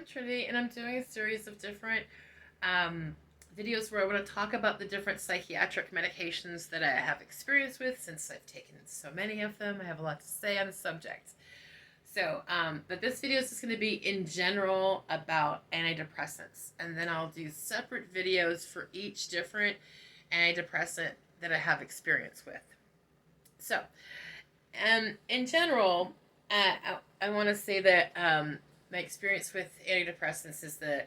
I'm Trinity, and I'm doing a series of different videos where I want to talk about the different psychiatric medications that I have experience with since I've taken so many of them. I have a lot to say on the subject. But this video is just going to be in general about antidepressants, and then I'll do separate videos for each different antidepressant that I have experience with. So, in general, I want to say that my experience with antidepressants is the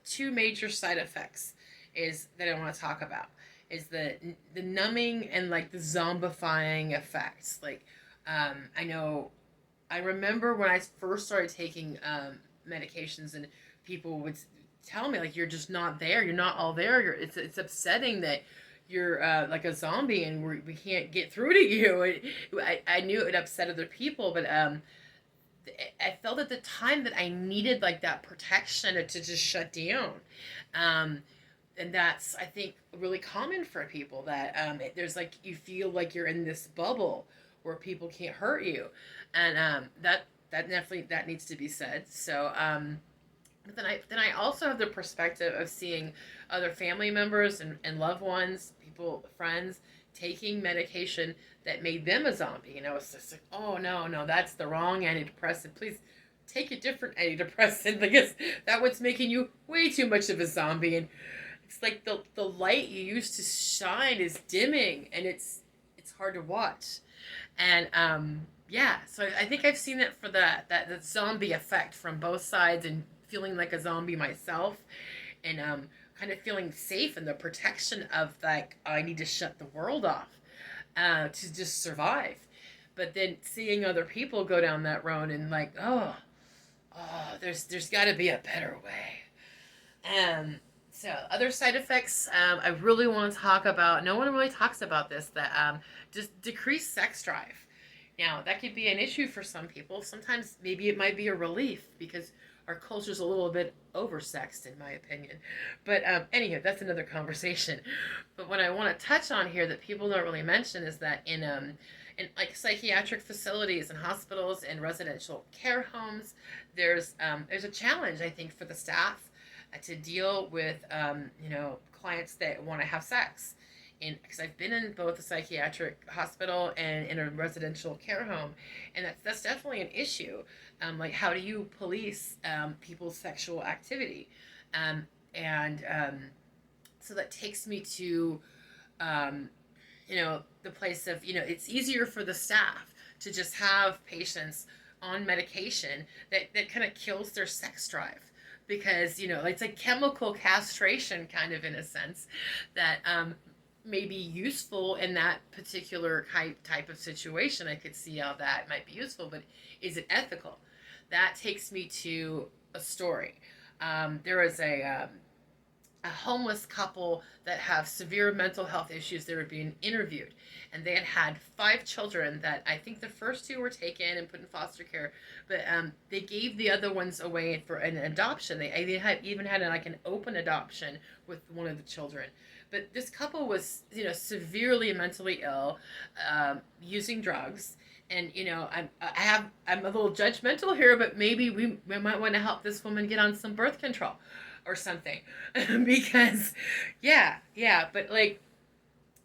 two major side effects is that I want to talk about is the numbing and like the zombifying effects. I remember when I first started taking medications and people would tell me like you're just not there, you're not all there. It's upsetting that you're like a zombie and we can't get through to you. I knew it would upset other people, but I felt at the time that I needed like that protection to just shut down. And that's, I think, really common for people that there's like, you feel like you're in this bubble where people can't hurt you. And that definitely, that needs to be said. But then I also have the perspective of seeing other family members and loved ones, people, friends, taking medication that made them a zombie. It's just like, oh no, that's the wrong antidepressant. Please take a different antidepressant because that one's making you way too much of a zombie. And it's like the light you used to shine is dimming, and it's hard to watch. And yeah, so I think I've seen it for that zombie effect from both sides, and feeling like a zombie myself, and kind of feeling safe in the protection of like I need to shut the world off to just survive. But then seeing other people go down that road and like, there's got to be a better way. So other side effects I really want to talk about. No one really talks about this. That just decreased sex drive. Now that could be an issue for some people. Sometimes maybe it might be a relief because our culture's a little bit oversexed, in my opinion. But anyhow, that's another conversation. But what I want to touch on here that people don't really mention is that in like psychiatric facilities and hospitals and residential care homes, there's a challenge, I think, for the staff to deal with clients that want to have sex. And because I've been in both a psychiatric hospital and in a residential care home, and that's definitely an issue. Like, how do you police people's sexual activity? And so that takes me to, the place of, it's easier for the staff to just have patients on medication that kind of kills their sex drive. Because, it's a chemical castration kind of in a sense that may be useful in that particular type of situation. I could see how that might be useful, but is it ethical? That takes me to a story. There was a homeless couple that have severe mental health issues. They were being interviewed, and they had 5 children that I think the first 2 were taken and put in foster care, but they gave the other ones away for an adoption. They even had like an open adoption with one of the children. But this couple was, severely mentally ill, using drugs. And I'm a little judgmental here, but maybe we might want to help this woman get on some birth control or something, because but like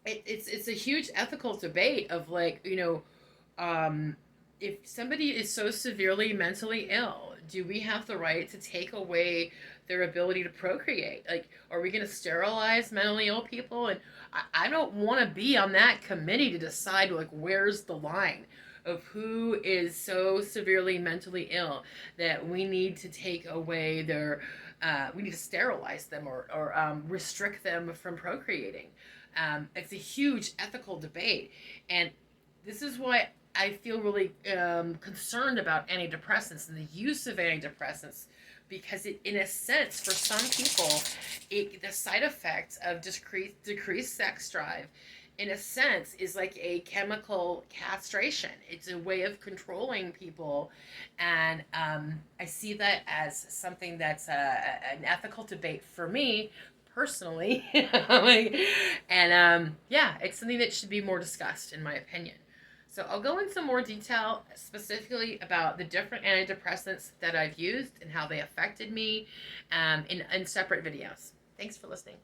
it's a huge ethical debate of like, if somebody is so severely mentally ill, do we have the right to take away their ability to procreate? Like, are we going to sterilize mentally ill people? And I don't want to be on that committee to decide like where's the line of who is so severely mentally ill that we need to take away their we need to sterilize them or restrict them from procreating. It's a huge ethical debate, and this is why I feel really concerned about antidepressants and the use of antidepressants, because it, in a sense, for some people, the side effects of decreased sex drive, in a sense, is like a chemical castration. It's a way of controlling people, and I see that as something that's an ethical debate for me personally. And yeah, it's something that should be more discussed, in my opinion. So I'll go in some more detail specifically about the different antidepressants that I've used and how they affected me in separate videos. Thanks for listening.